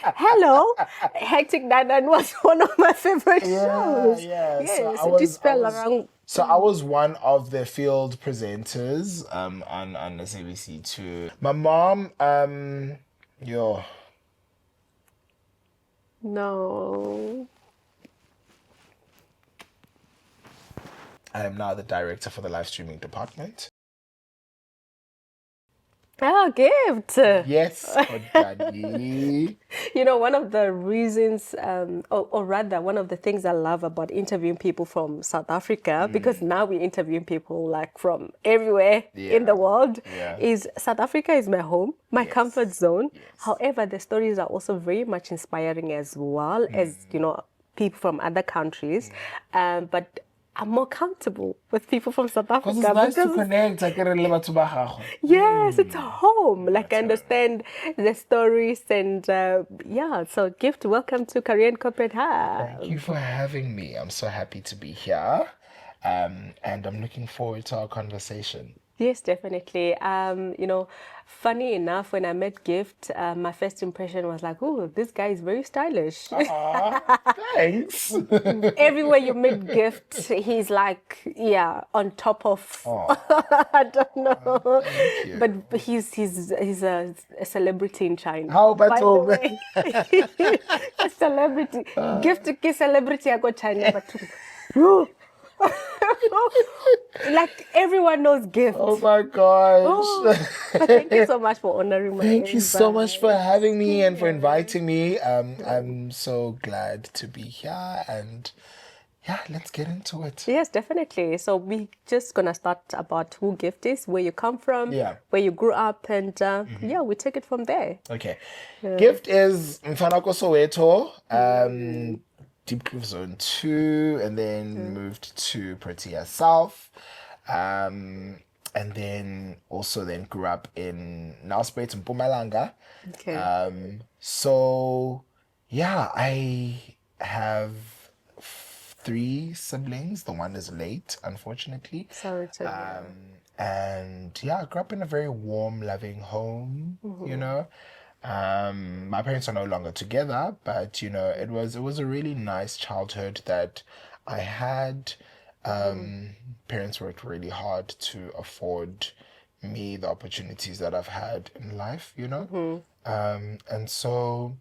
Hello, Hectic 99 was one of my favorite shows. Yeah. Yes, it just fell around. So I was one of the field presenters on SABC2. My mom, yo, No. I am now the director for the live streaming department. Oh, gift. Yes, Daddy. You know, one of the reasons, or rather, one of the things I love about interviewing people from South Africa, because now we're interviewing people like from everywhere in the world, is South Africa is my home, my comfort zone. However, the stories are also very much inspiring as well as, you know, people from other countries. But I'm more comfortable with people from South Africa. Because it's nice to connect. I can relate to Bahago. Yes, it's a home. Like I understand the stories and yeah. So, Gift, welcome to Career and Corporate Hub. Thank you for having me. I'm so happy to be here, and I'm looking forward to our conversation. Yes, definitely. You know, funny enough, when I met Gift, my first impression was like, "Oh, this guy is very stylish." Aw, thanks. Everywhere you meet Gift, he's like, yeah, on top of. I don't know, Thank you. but he's a celebrity in China. How about By the all way. A celebrity. Gift ke celebrity I go China, but. Like everyone knows Gift. Oh my gosh. Oh, but thank you so much for honoring my Thank you so invite. much for having me and for inviting me. I'm so glad to be here, and yeah, let's get into it. Yes, definitely. So we just gonna start about who Gift is, where you come from, where you grew up, and yeah, we take it from there. Okay. Gift is Mfanako Soweto, Deep Kloof Zone 2, and then moved to Protea South. And then also then grew up in Nelspruit and Mpumalanga. Okay. So yeah, I have 3 siblings. The one is late, unfortunately. Sorry to hear. And yeah, I grew up in a very warm, loving home, you know. My parents are no longer together, but you know, it was a really nice childhood that I had. Parents worked really hard to afford me the opportunities that I've had in life, you know. And so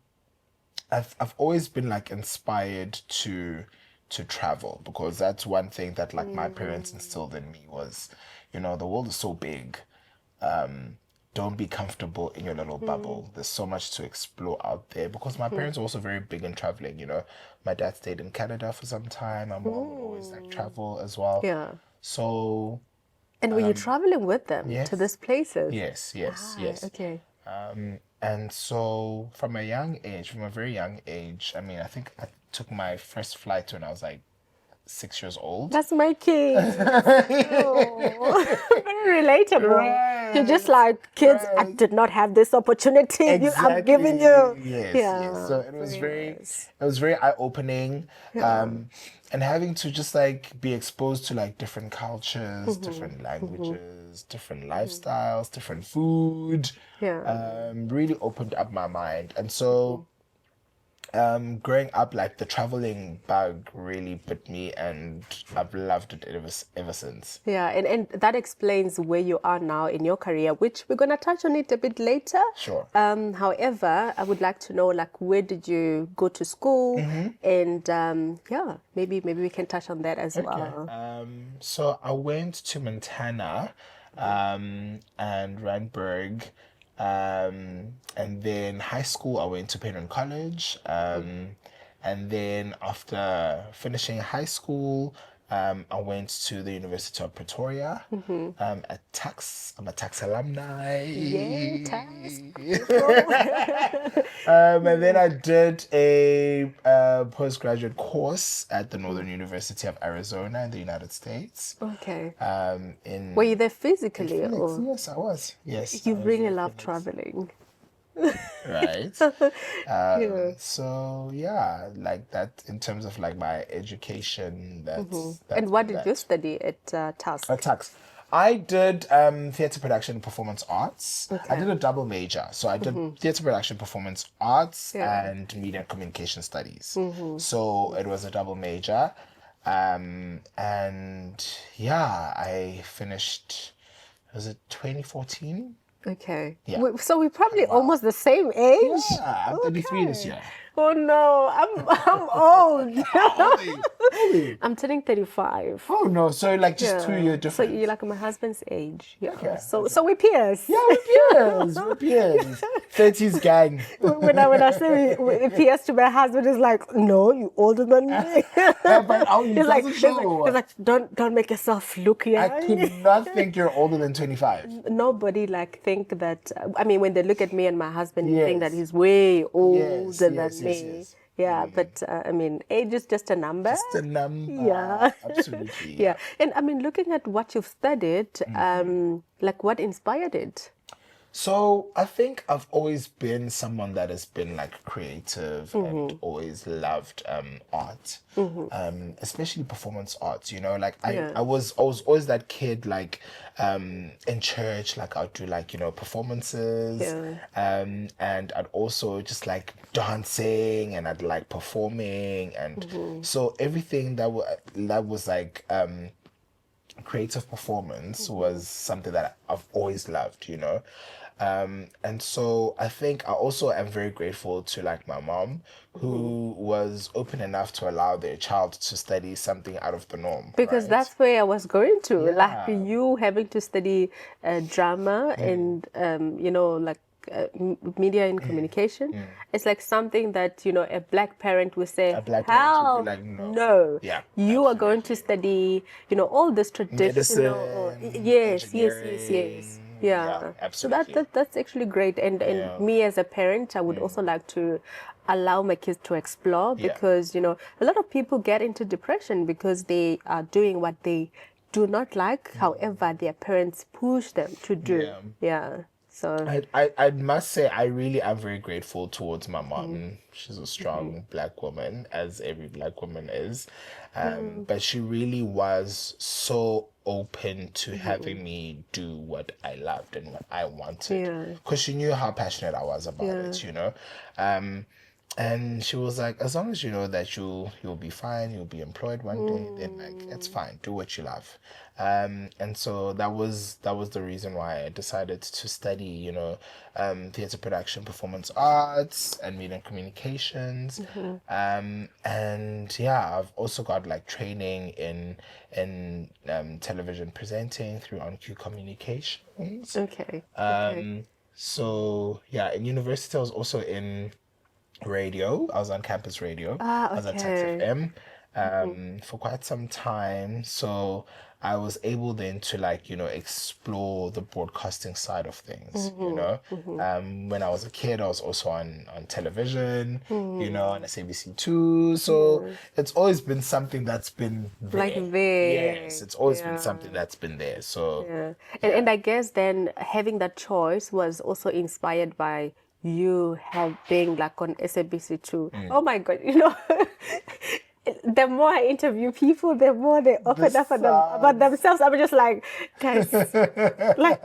I've always been like inspired to travel, because that's one thing that like my parents instilled in me was, you know, the world is so big. Don't be comfortable in your little bubble. There's so much to explore out there, because my parents are also very big in traveling, you know. My dad stayed in Canada for some time. My mom would always like travel as well. Yeah. So And were you traveling with them yes. to these places? yes. Okay. And so from a very young age, I mean, I think I took my first flight when I was like 6 years old. That's my kid. Oh, very relatable. Right. You're just like, kids, I did not have this opportunity. Exactly. I'm giving you. Yes. So it was very eye-opening. And having to just like be exposed to like different cultures, different languages, different lifestyles, different food. Really opened up my mind. And so growing up, like the traveling bug really bit me, and I've loved it ever since. Yeah, and that explains where you are now in your career, which we're going to touch on it a bit later. Sure. However, I would like to know, like, where did you go to school? And yeah, maybe we can touch on that as well. So I went to Montana and Randburg. And then high school, I went to Penryn College. And then after finishing high school, I went to the University of Pretoria at Tax. I'm a Tax alumni. Yeah, Tax. And then I did a postgraduate course at the Northern University of Arizona in the United States. Okay. Were you there physically? Phoenix, or? yes, I was. Yes. You really love traveling. Right. So yeah, like that in terms of like my education. That's And what did you study at Tusk? Tax. I did theatre production and performance arts. I did a double major. So I did theatre production, performance arts, and media and communication studies. So it was a double major. And yeah, I finished, was it 2014? Okay. Yeah. So we're probably almost the same age. Yeah, I'm 33 this year. Oh no, I'm old. How old are you? I'm turning 35. Oh no, so like just 2 year So difference. you're like my husband's age. Yeah. Okay. So we're peers. Yeah, we're peers. 30s gang. When I say we peers to my husband, is like, no, you older than me. But he He's like, doesn't he's show. like, don't make yourself look young. I could not think you're older than 25. Nobody like think that. I mean, when they look at me and my husband, they Yes. think that he's way older Yes, than yes, me. yes. Yeah, but I mean, age is just a number. Just a number. Yeah. Absolutely. Yeah, and I mean, looking at what you've studied, like what inspired it? So I think I've always been someone that has been like creative and always loved art, especially performance arts. You know, like I was always that kid like in church, like I'd do like performances, and I'd also just like dancing and I'd like performing, and so everything that was like creative performance was something that I've always loved, and so I think I also am very grateful to like my mom, who was open enough to allow their child to study something out of the norm. Because right? that's where I was going to, like Yeah. you having to study drama and like media and communication. It's like something that a black parent would say, A black parent hell would be like, no. no. Yeah, You are going to study all this traditional. Medicine, Yes. engineering. Yeah. So absolutely. that's actually great. And me as a parent, I would also like to allow my kids to explore, because a lot of people get into depression because they are doing what they do not like. However, their parents push them to do. Yeah. So I must say I really am very grateful towards my mom. She's a strong black woman, as every black woman is, but she really was so open to having me do what I loved and what I wanted, because she knew how passionate I was about it, and she was like, as long as you know that you'll be fine, you'll be employed one day, then like it's fine, do what you love. And so that was the reason why I decided to study, theatre production, performance arts, and media and communications. And yeah, I've also got like training in television presenting through OnCue Communications. okay. So yeah, in university I was also in radio. I was on campus radio. I was at Tax FM for quite some time. So I was able then to like, explore the broadcasting side of things, When I was a kid, I was also on television, on SABC2. So it's always been something that's been there. Like there. Yes, it's always been something that's been there. So And I guess then having that choice was also inspired by you being like on SABC2. Oh my God, the more I interview people, the more they open up about themselves. I'm just like, guys, like,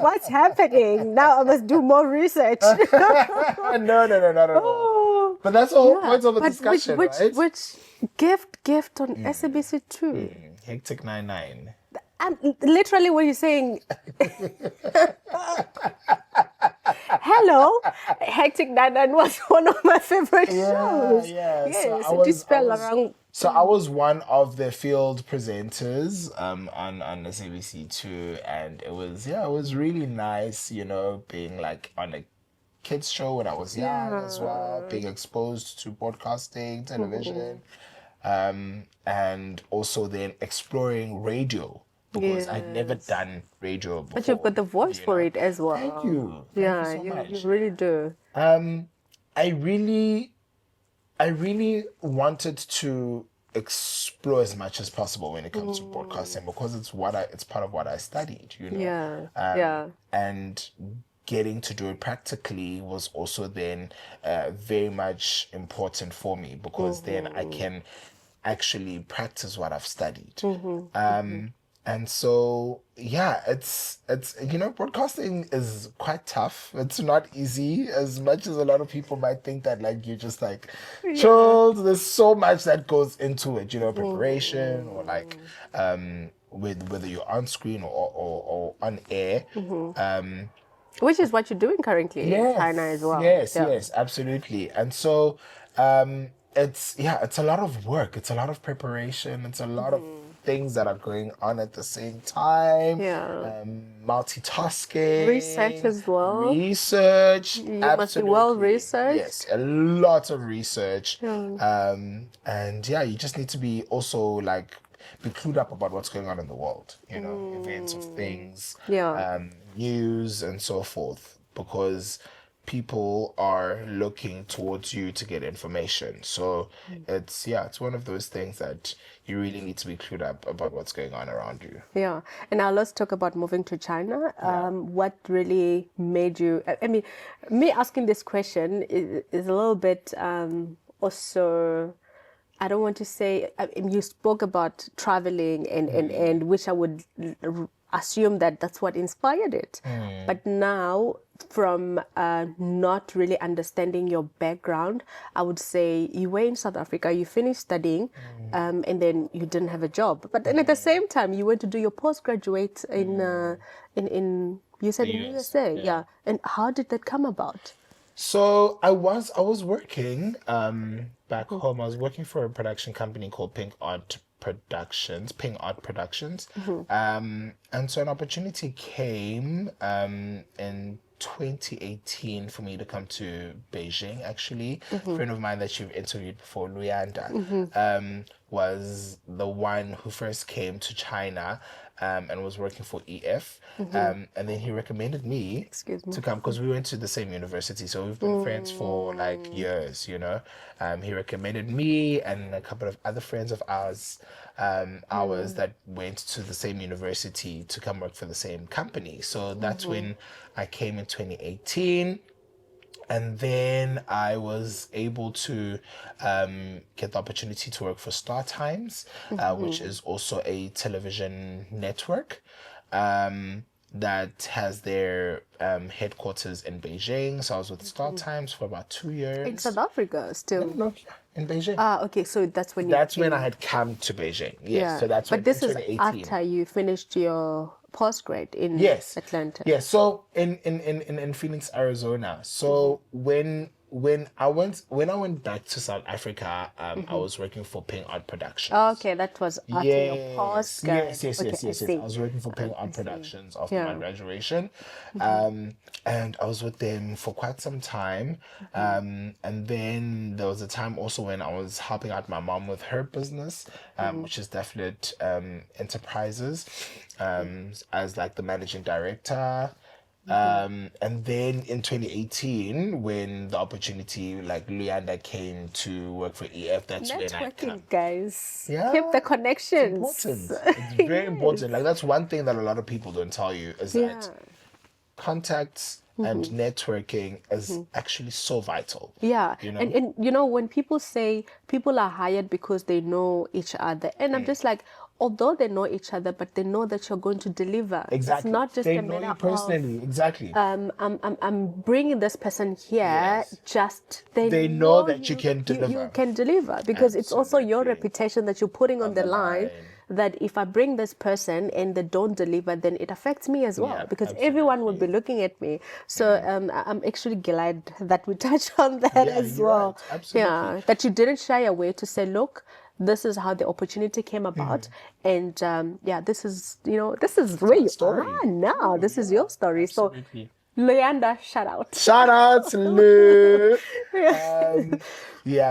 what's happening? Now I must do more research. No. Oh, But that's the whole point of the discussion, right? Which gift on SABC2? Hectic 99. And literally what you're saying, hello, Hectic 99 was one of my favorite shows. Yeah. Yes, So I was one of the field presenters on SABC2, and it was really nice, being like on a kids show when I was young as well, being exposed to broadcasting, television, and also then exploring radio. Because I'd never done radio before. But you've got the voice for it as well. Thank you. Yeah, Thank you so much. you really do. I really wanted to explore as much as possible when it comes to broadcasting, because it's part of what I studied, Yeah. And getting to do it practically was also then very much important for me, because then I can actually practice what I've studied. And so, yeah, it's broadcasting is quite tough. It's not easy as much as a lot of people might think that like you're just like Yeah. chilled. There's so much that goes into it, preparation or like with whether you're on screen or on air. Um Which is what you're doing currently in China as Yes, well. yes, Yeah. yes, absolutely. And so it's a lot of work. It's a lot of preparation. It's a lot of things that are going on at the same time. Yeah. Research Multitasking, as well. research, You must be well absolutely. Yes, researched. a lot of research. Yeah. And yeah, you just need to be also like be clued up about what's going on in the world, events of things, Yeah. news and so forth, because people are looking towards you to get information. So it's one of those things that you really need to be clued up about what's going on around you. Yeah. And now let's talk about moving to China. What really made you, I mean, me asking this question is a little bit also, I don't want to say, I mean, you spoke about traveling and which I would assume that that's what inspired it. But now, from not really understanding your background, I would say you were in South Africa, you finished studying, and then you didn't have a job. But then at the same time, you went to do your postgraduate in you said in USA, yeah. And how did that come about? So I was working back home. I was working for a production company called Pink Art Productions. And so an opportunity came in 2018 for me to come to Beijing. Actually, a friend of mine that you've interviewed before, Luyanda, was the one who first came to China and was working for EF. And then he recommended me Excuse me. to come because we went to the same university. So we've been friends for like years. He recommended me and a couple of other friends of ours that went to the same university to come work for the same company. So that's when I came in 2018. And then I was able to get the opportunity to work for Star Times, which is also a television network that has their headquarters in Beijing. So I was with Star Times for about 2 years. In South Africa still? No, in Beijing. Okay, so that's when you That's when came. I had come to Beijing. Yes, Yeah. so that's when But this in is 2018. after you finished your postgrad in Yes. Atlanta. Yes. So in Phoenix, Arizona. So when I went back to South Africa, I was working for Ping Art Productions. Okay, that was after your postgrad. Yes. Okay, I I see. was working for Ping Art Productions after Yeah. my graduation. And I was with them for quite some time. And then there was a time also when I was helping out my mom with her business, which is Definite Enterprises, as like the managing director. And then in 2018, when the opportunity, like Luyanda came to work for EF, that's when I Networking, come. guys. Yeah, Keep the connections. Important. It's very important. Like that's one thing that a lot of people don't tell you is Yeah. that contacts and networking is actually so vital. Yeah. You know? And when people say people are hired because they know each other, and I'm just like, although they know each other, but they know that you're going to deliver. Exactly. It's not just They a know matter you personally. Exactly. I'm bringing this person here. Yes. Just They know that you can deliver. You can deliver because it's also your Absolutely. reputation that you're putting on the line. line. That if I bring this person and they don't deliver, then it affects me as well Yeah, because everyone will be looking at me. So I'm actually glad that we touched on that Yeah, as you're well. right. Absolutely. Yeah, that you didn't shy away to say, look, this is how the opportunity came about, and this is where you story. are now. This is your story. Absolutely. So, Leander, shout out. Shout out to Lou.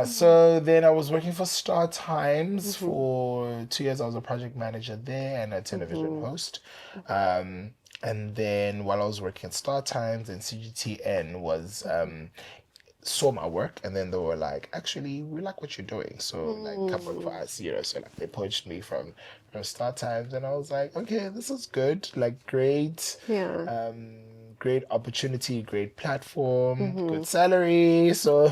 So then I was working for Star Times for 2 years. I was a project manager there and a television host. And then while I was working at Star Times, and CGTN was saw my work, and then they were like, actually, we like what you're doing, so like come work for us. So like they poached me from Star Times, and I was like, okay, this is good, like great. Yeah. Great opportunity, great platform, good salary. So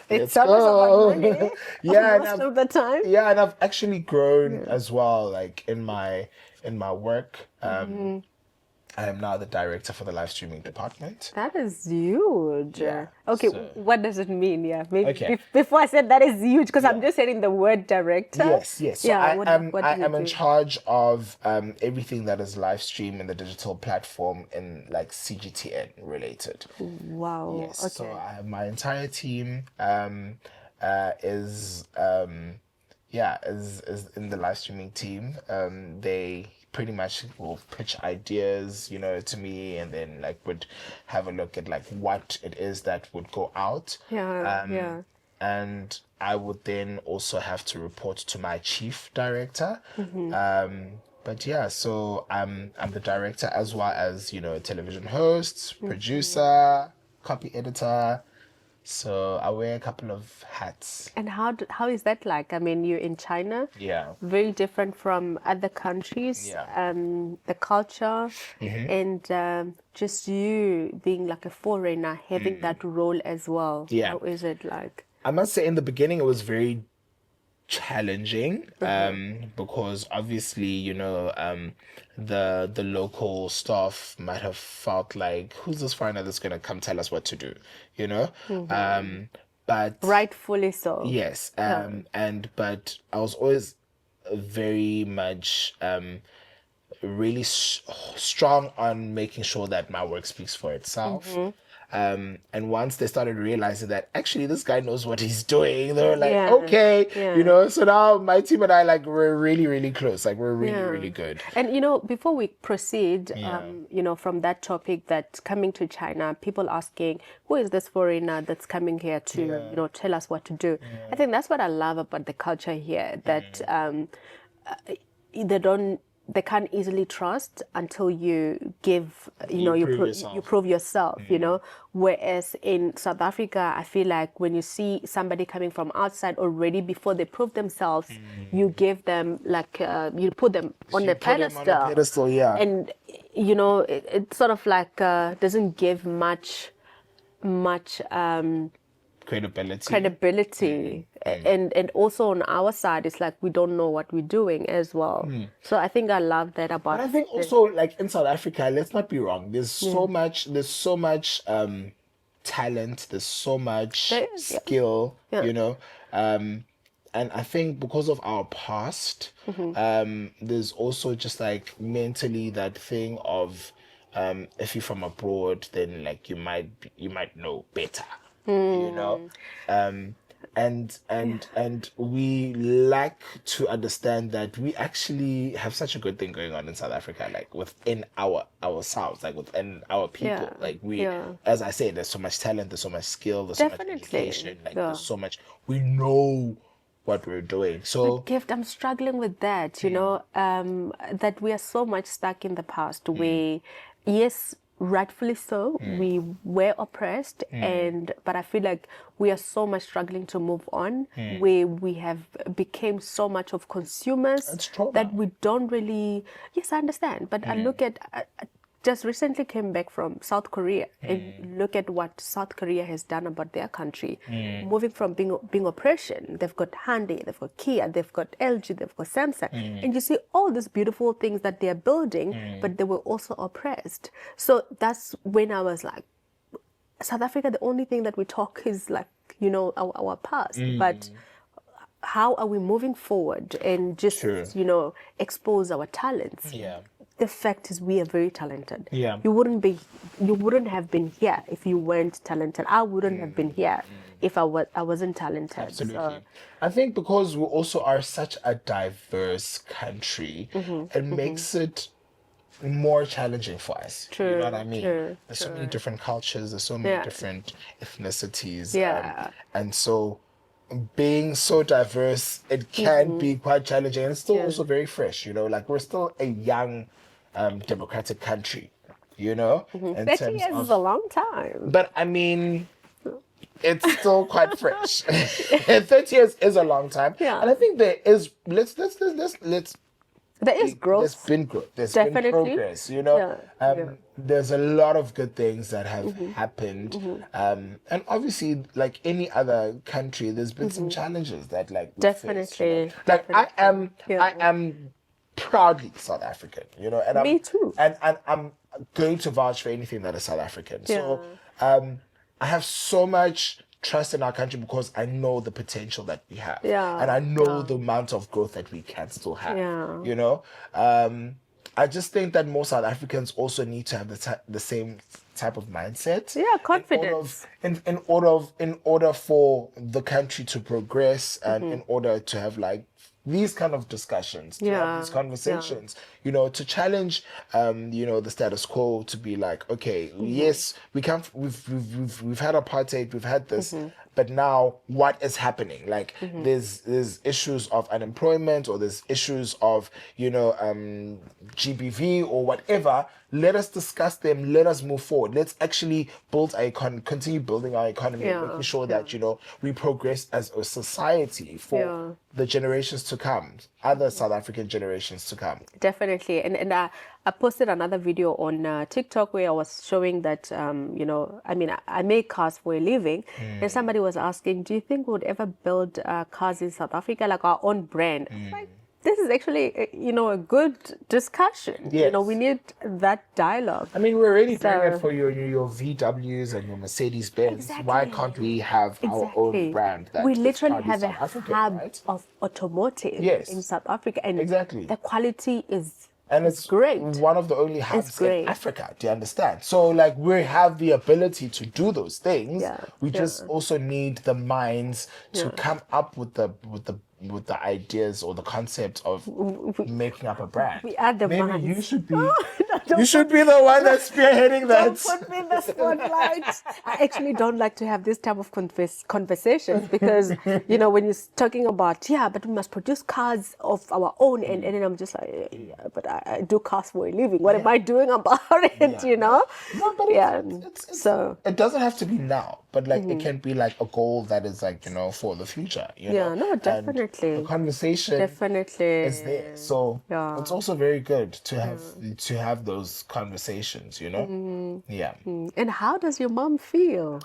let's It's always go. about money. Yeah, Most of the time. yeah, and I've actually grown as well, like in my in my work. I am now the director for the live streaming department. That is huge. Yeah, Okay, so- what does it mean? Yeah, maybe Okay. before I said that is huge, because I'm just saying the word director. Yes. So Yeah, I what do you am in do? charge of everything that is live stream in the digital platform in like CGTN related. Wow. Yes. Okay. So I have my entire team is is in the live streaming team. They pretty much will pitch ideas, to me, and then like would have a look at like what it is that would go out. Yeah. And I would then also have to report to my chief director. But yeah, so I'm the director as well as, television host, producer, copy editor. So I wear a couple of hats. And how is that like? I mean, you're in China. Yeah. Very different from other countries. Yeah. The culture and just you being like a foreigner, having that role as well. Yeah. How is it like? I must say in the beginning it was very challenging because obviously the local staff might have felt like, who's this foreigner that's going to come tell us what to do, but Rightfully so. yes, but I was always very much really strong on making sure that my work speaks for itself. And once they started realizing that actually this guy knows what he's doing, they were like, okay, so now my team and I, like, we're really, really close. Like, we're really, really good. And, before we proceed, from that topic, that coming to China, people asking, who is this foreigner that's coming here to, tell us what to do? I think that's what I love about the culture here, that they can't easily trust until you give, you prove yourself, Whereas in South Africa, I feel like when you see somebody coming from outside already, before they prove themselves, you give them like, you put them on a pedestal. Yeah. And, it sort of like doesn't give much credibility. And also on our side, it's like we don't know what we're doing as well. So I think I love that about. But I think also, like, in South Africa, let's not be wrong, there's so much talent, there's so much skill, and I think because of our past, there's also just like mentally that thing of if you're from abroad, then like you might know better. And we lack to understand that we actually have such a good thing going on in South Africa, like within ourselves, like within our people. Like as I say, there's so much talent, there's so much skill, there's so much education, like there's so much, we know what we're doing. So Gift, I'm struggling with that, that we are so much stuck in the past where, yes, rightfully so, we were oppressed, but I feel like we are so much struggling to move on, where we have became so much of consumers that we don't really. Yes, I understand, but I look at. Just recently came back from South Korea and look at what South Korea has done about their country. Moving from being oppression, they've got Hyundai, they've got Kia, they've got LG, they've got Samsung. And you see all these beautiful things that they're building, but they were also oppressed. So that's when I was like, South Africa, the only thing that we talk is like, our past. But how are we moving forward and just, expose our talents? yeah. The fact is, we are very talented. Yeah. You wouldn't have been here if you weren't talented. I wouldn't have been here if I wasn't talented. Absolutely. So, I think because we also are such a diverse country, it makes it more challenging for us. True, You know what I mean? true, There's so many different cultures, there's so many Yeah. different ethnicities. Yeah. And so being so diverse, it can be quite challenging, and it's still also very fresh, like we're still a young democratic country, in 30 terms years of, is a long time. but I mean, it's still quite fresh. 30 years is a long time. Yeah. And I think there is, let's There is there's growth. been growth. There's Definitely. been progress, There's a lot of good things that have happened. And obviously, like any other country, there's been some challenges that, like, we face, Definitely. Like, I am proudly South African, you know, and Me too. And I'm going to vouch for anything that is South African. So I have so much trust in our country because I know the potential that we have. Yeah. And I know the amount of growth that we can still have. Yeah. You know? I just think that most South Africans also need to have the same type of mindset. Yeah, confidence. In order for the country to progress and in order to have like these kind of discussions, to have these conversations, you know, to challenge, you know, the status quo, to be like, okay, yes, we've had apartheid, we've had this, but now what is happening? Like, there's issues of unemployment, or there's issues of, you know, GBV or whatever. Let us discuss them. Let us move forward. Let's actually build continue building our economy, and making sure that, you know, we progress as a society for the generations to come, other South African generations to come. Definitely. And I posted another video on TikTok where I was showing that, you know, I mean, I make cars for a living, and somebody was asking, do you think we would ever build cars in South Africa, like our own brand? Like, this is actually, you know, a good discussion. Yes. You know, we need that dialogue. I mean, we're already doing it for your VWs and your Mercedes-Benz. Exactly. Why can't we have our own brand? We literally have a hub of automotive in South Africa, and the quality is it's great. One of the only hubs in Africa. Do you understand? So, like, we have the ability to do those things. We just also need the minds to come up with the ideas or the concept of making up a brand. We are the Maybe you should be you should be the one that's spearheading that. Don't put me in the spotlight. I actually don't like to have this type of conversations because, you know, when you're talking about, but we must produce cars of our own, and then I'm just like, but I do cars for a living. What am I doing about it, you know? No, but so it doesn't have to be now, but like it can be like a goal that is like, you know, for the future. You know? No, definitely. And the conversation is there. So it's also very good to have those conversations, you know? And how does your mom feel?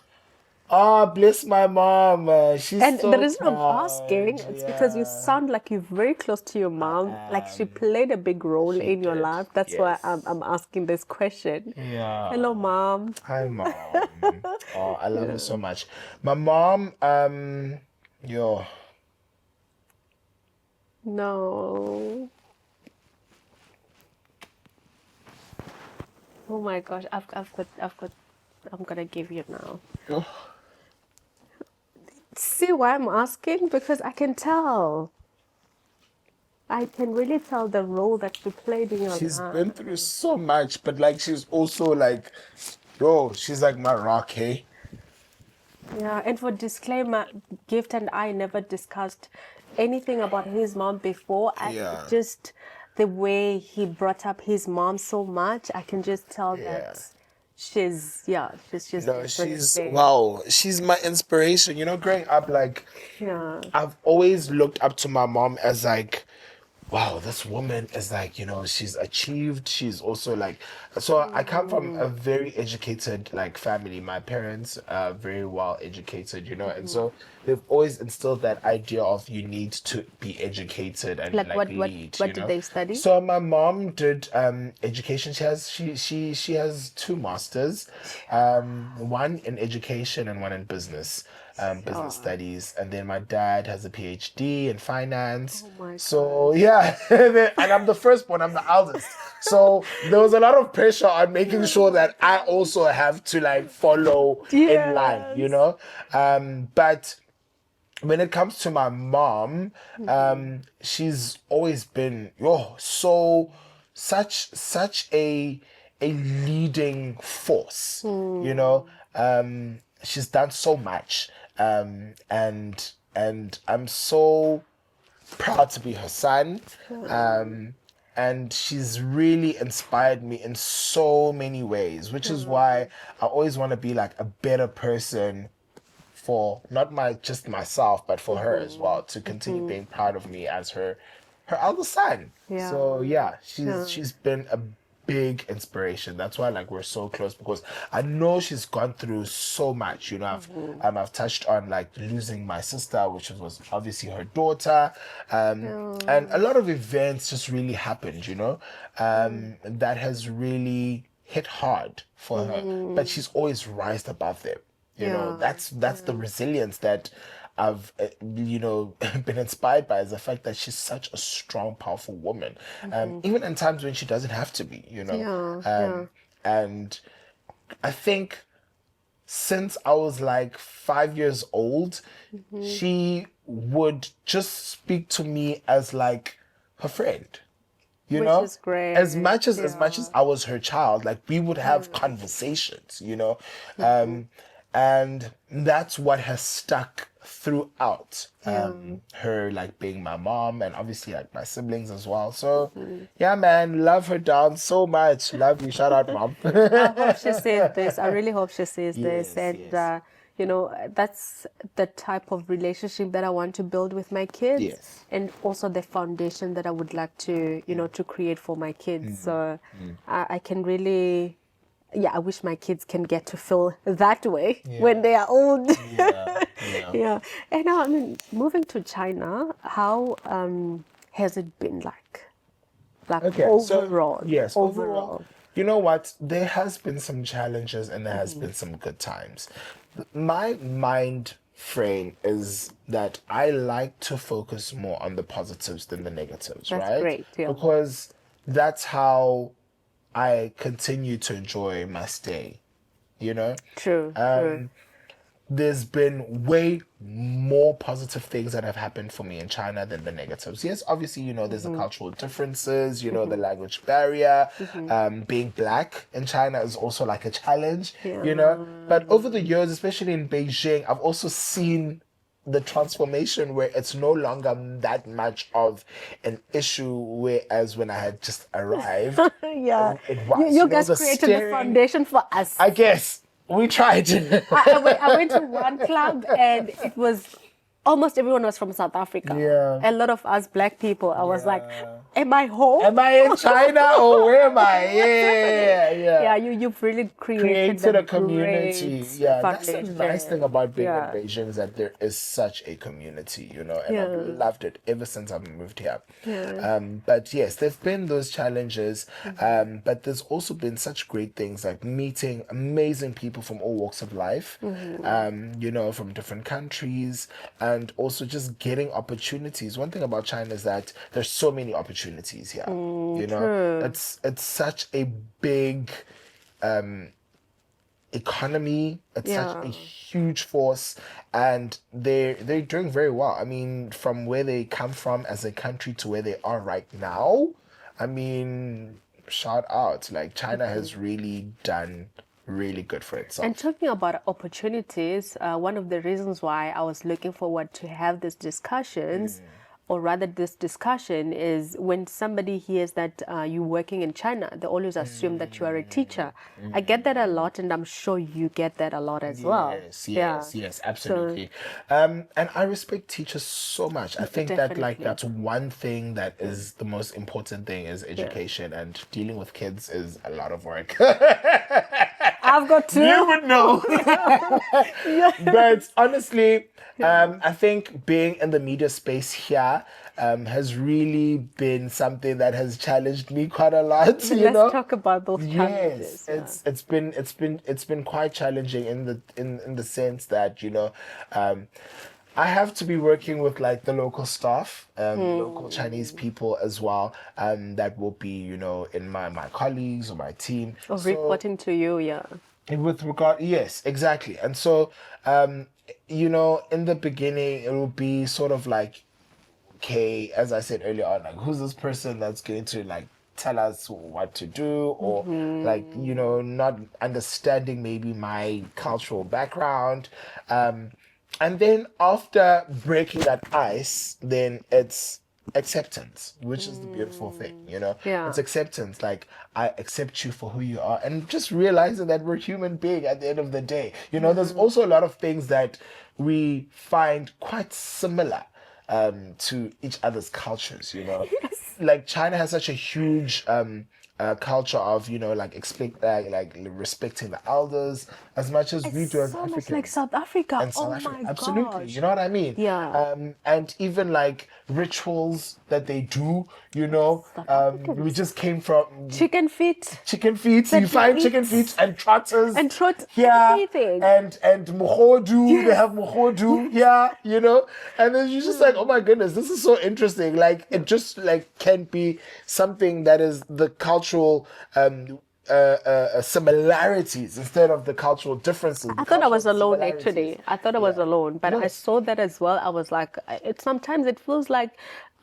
Oh, bless my mom. She's and so the reason proud. I'm asking is because you sound like you're very close to your mom. Like she played a big role in your life. That's why I'm asking this question. Hello, Mom. Hi, Mom. Oh, I love her so much. My mom, No. Oh my gosh, I'm gonna give you now. See why I'm asking? Because I can tell. I can really tell the role that she played in your life. She's been through so much, but like she's also like, she's like my rock, hey? Yeah, and for disclaimer, Gift and I never discussed anything about his mom before. Just the way he brought up his mom so much, I can just tell that she's she's my inspiration. You know, growing up, like, I've always looked up to my mom as like, wow, this woman is like, you know, she's achieved. She's also like, so I come from a very educated like family. My parents are very well educated, you know, and so they've always instilled that idea of you need to be educated and like lead. What did they study? So my mom did education. She has 2 masters, one in education and one in business. Business studies, and then my dad has a PhD in finance. Oh my God. So and I'm the firstborn, I'm the eldest. So there was a lot of pressure on making sure that I also have to like follow in line, you know. But when it comes to my mom, she's always been such a leading force, you know. She's done so much, and I'm so proud to be her son, and she's really inspired me in so many ways, which is why I always want to be like a better person for not just myself, but for her as well, to continue being proud of me as her elder son. So she's been a big inspiration. That's why like we're so close, because I know she's gone through so much. You know, I've touched on like losing my sister, which was obviously her daughter, and a lot of events just really happened. You know, that has really hit hard for her, but she's always rised above them. You know, that's the resilience that I've been inspired by, is the fact that she's such a strong, powerful woman, even in times when she doesn't have to be, you know. And I think since I was like 5 years old, she would just speak to me as like her friend. You Which know, is great. as much as I was her child, like we would have conversations, you know, and that's what has stuck throughout. Her like being my mom, and obviously like my siblings as well. So yeah, man, love her down so much. Love you. Shout out, mom. I hope she sees this. I really hope she sees this. Yes, And, yes. that's the type of relationship that I want to build with my kids. Yes. And also the foundation that I would like to, to create for my kids. So I can really, I wish my kids can get to feel that way when they are old. Yeah. And now, I mean, moving to China, how has it been like? Like Okay, overall. so yes, overall, you know what? There has been some challenges and there has been some good times. My mind frame is that I like to focus more on the positives than the negatives, That's right? great, yeah. Because that's how I continue to enjoy my stay, you know? True. There's been way more positive things that have happened for me in China than the negatives. Yes, obviously, you know, there's the cultural differences, you know, the language barrier. Being black in China is also like a challenge, you know. But over the years, especially in Beijing, I've also seen the transformation where it's no longer that much of an issue, whereas when I had just arrived, Yeah. it was. You know, guys the created the staring- foundation for us. I guess we tried. I went to one club and it was almost everyone was from South Africa. Yeah. A lot of us black people. I was like, am I home? Am I in China or where am I? Yeah. Yeah, you've really created A community. great Yeah, that's the foundation. nice thing about being Yeah. in Beijing, is that there is such a community, you know, and I've loved it ever since I've moved here. But yes, there've been those challenges, but there's also been such great things, like meeting amazing people from all walks of life, you know, from different countries, and also just getting opportunities. One thing about China is that there's so many opportunities here. You know, true. it's such a big economy. It's such a huge force, and they're doing very well. I mean, from where they come from as a country to where they are right now, I mean, shout out. Like China has really done really good for itself. And talking about opportunities, one of the reasons why I was looking forward to have these discussions, or rather this discussion, is when somebody hears that you're working in China, they always assume that you are a teacher. I get that a lot, and I'm sure you get that a lot as well. Yes, absolutely. And I respect teachers so much. I think that like Definitely. that's one thing that is the most important thing, is education, and dealing with kids is a lot of work. I've got two. You would know. But honestly, I think being in the media space here has really been something that has challenged me quite a lot. You know? Let's talk about those challenges. Yes, it's been quite challenging in the sense that, you know, I have to be working with like the local staff, local Chinese people as well, that will be, you know, in my colleagues or my team. Or reporting to you, And with regard, yes, exactly. And so, you know, in the beginning, it will be sort of like, okay, as I said earlier on, like, who's this person that's going to like tell us what to do, or like, you know, not understanding maybe my cultural background. And then after breaking that ice, then it's acceptance, which is the beautiful thing, you know. Yeah. It's acceptance, like I accept you for who you are, and just realizing that we're human being at the end of the day. You know, there's also a lot of things that we find quite similar to each other's cultures, you know. Like China has such a huge culture of, you know, like like respecting the elders as much as we do as So much Africans. like South Africa. And Oh South Africa, my absolutely. gosh. You know what I mean? Yeah. And even like rituals that they do, you know, South we Africans. just came from Chicken feet. chicken feet. That You you find eat. chicken feet and trotters. And trot Yeah, everything. and mohodu, they have mohodu, yeah, you know, and then you're just like, oh my goodness, this is so interesting. Like, it just like can be something that is the cultural similarities instead of the cultural differences. I thought I was Cultural alone similarities. actually. I thought I was Yeah. alone, but I Yes. saw that as well. I was like, sometimes it feels like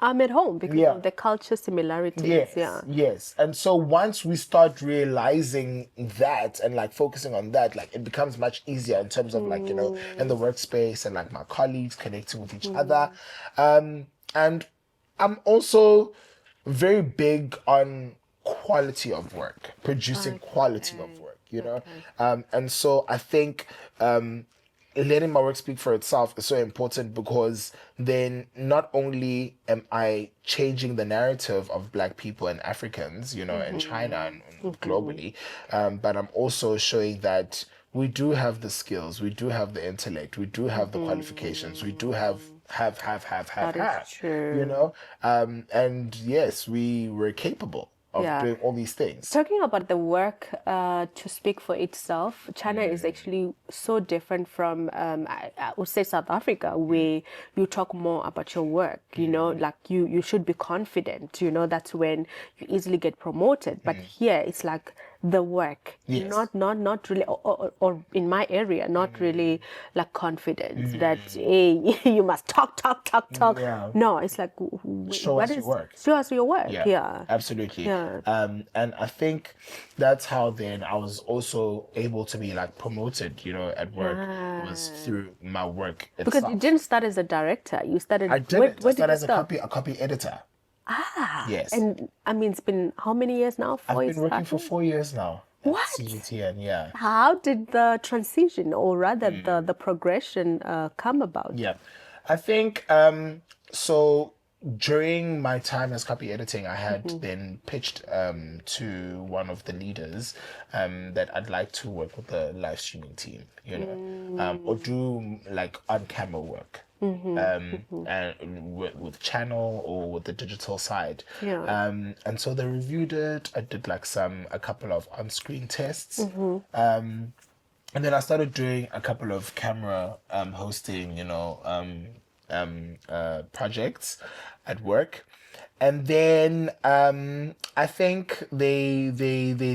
I'm at home because Yeah. of the culture similarities. Yes, Yeah. yes. And so once we start realizing that and like focusing on that, like it becomes much easier in terms of like, you know, in the workspace and like my colleagues connecting with each other. And I'm also very big on quality of work, producing quality of work, you know? And so I think letting my work speak for itself is so important, because then not only am I changing the narrative of Black people and Africans, you know, in China and globally, but I'm also showing that we do have the skills, we do have the intellect, we do have the qualifications, we do have, That is true. you know, and yes, we were capable of Yeah. doing all these things. Talking about the work to speak for itself, China is actually so different from, I would say, South Africa, where you talk more about your work, you know, like you should be confident, you know, that's when you easily get promoted. But here it's like the work, Yes. not really, or in my area, not really like confidence that, hey, you must talk. Yeah. No, it's like, Show what us your is, work. show us your work. Yeah. Absolutely. Yeah. And I think that's how then I was also able to be like promoted, you know, at work, was through my work itself. Because you didn't start as a director, you started. I did where, it. I where did started you as start? a copy editor. Yes. And I mean, it's been how many years now? I've Four been working for started? 4 years now at What? CGTN, yeah. How did the transition, or rather the progression, come about? Yeah. I think so during my time as copy editing, I had then pitched to one of the leaders that I'd like to work with the live streaming team, you know, or do like on camera work. And with channel or with the digital side. Yeah. And so they reviewed it. I did like a couple of on-screen tests. And then I started doing a couple of camera hosting, you know, projects at work. And then I think they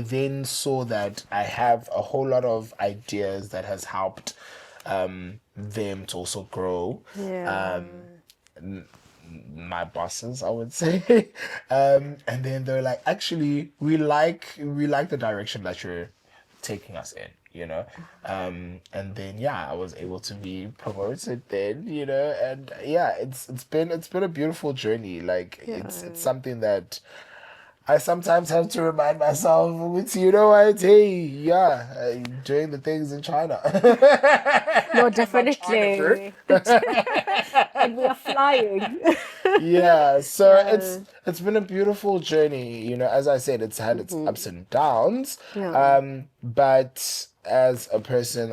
then saw that I have a whole lot of ideas that has helped them to also grow. Yeah. My bosses, I would say. And then they're like, actually, we like the direction that you're taking us in, you know. And then I was able to be promoted then, you know, and it's been a beautiful journey. Like it's something that I sometimes have to remind myself, it's, you know what, hey, doing the things in China. No, definitely. And we are flying. Yeah, so it's been a beautiful journey, you know. As I said, it's had its ups and downs. Yeah. But as a person,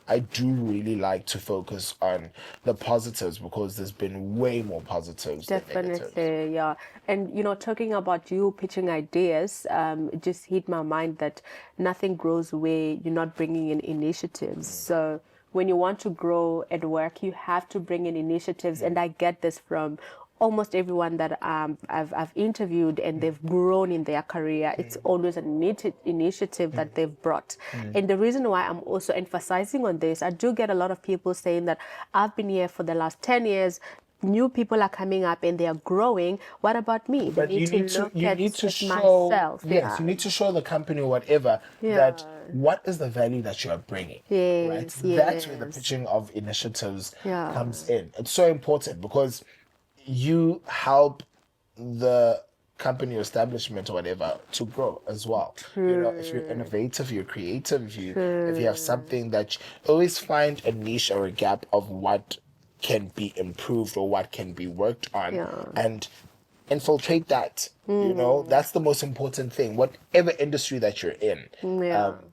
I do really like to focus on the positives, because there's been way more positives than negatives. Definitely, yeah. And you know, talking about you pitching ideas, it just hit my mind that nothing grows where you're not bringing in initiatives. So when you want to grow at work, you have to bring in initiatives. And I get this from almost everyone that I've interviewed, and they've grown in their career. It's always an initiative that they've brought. And the reason why I'm also emphasizing on this, I do get a lot of people saying that I've been here for the last 10 years. New people are coming up and they are growing. What about me? But They you need to at show myself. yes, you need to show the company or whatever that what is the value that you are bringing. Right? Yes, That's where the yes. pitching of initiatives Yeah. comes in. It's so important, because you help the company or establishment or whatever to grow as well. You know, if you're innovative, you're creative, if you have something that you always find a niche or a gap of what can be improved or what can be worked on, Yeah. and infiltrate that. You know, that's the most important thing. Whatever industry that you're in,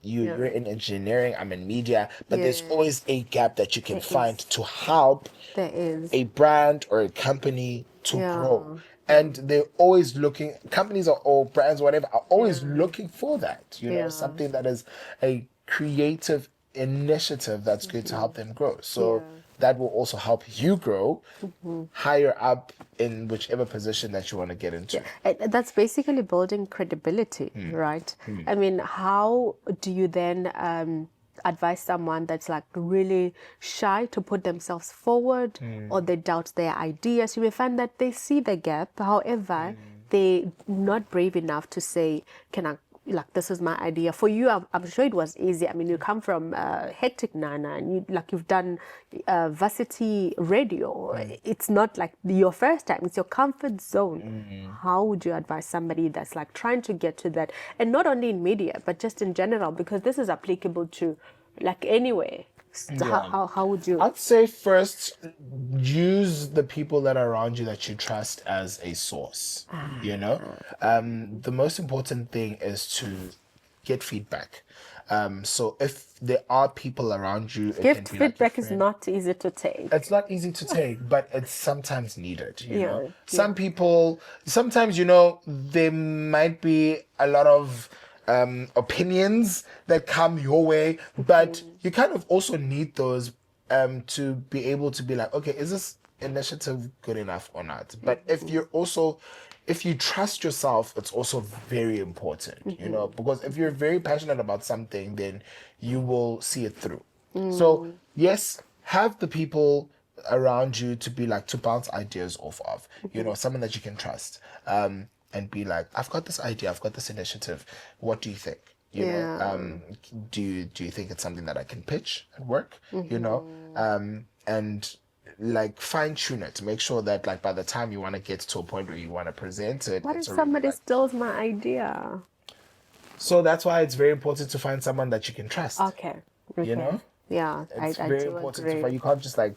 you're in engineering, I'm in media, but there's always a gap that you can find to help a brand or a company to grow. And they're always looking, companies or brands, whatever, are always looking for that, you know, something that is a creative initiative that's going to help them grow. So that will also help you grow higher up in whichever position that you want to get into. And that's basically building credibility, right? I mean, how do you then advise someone that's like really shy to put themselves forward, or they doubt their ideas? You may find that they see the gap, however, they're not brave enough to say, can I, like, this is my idea. For you, I'm sure it was easy. I mean, you come from Hectic Nana, and you've done Varsity Radio. It's not like your first time, it's your comfort zone. How would you advise somebody that's like trying to get to that? And not only in media, but just in general, because this is applicable to like anywhere. So how would you? I'd say first, use the people that are around you that you trust as a source. You know, the most important thing is to get feedback. So if there are people around you, Feedback is not easy to take. It's not easy to take, but it's sometimes needed. You know, some people, sometimes, you know, there might be a lot of opinions that come your way, but you kind of also need those to be able to be like, okay, is this initiative good enough or not? But if you trust yourself, it's also very important, you know, because if you're very passionate about something, then you will see it through. So yes, have the people around you to be like, to bounce ideas off of, you know, someone that you can trust. And be like, I've got this idea, I've got this initiative. What do you think? You know, do you think it's something that I can pitch and work? You know, and like fine tune it. Make sure that like by the time you want to get to a point where you want to present it. What if somebody steals my idea? So that's why it's very important to find someone that you can trust. Okay. You know? Yeah, it's I very do important agree. you can't just like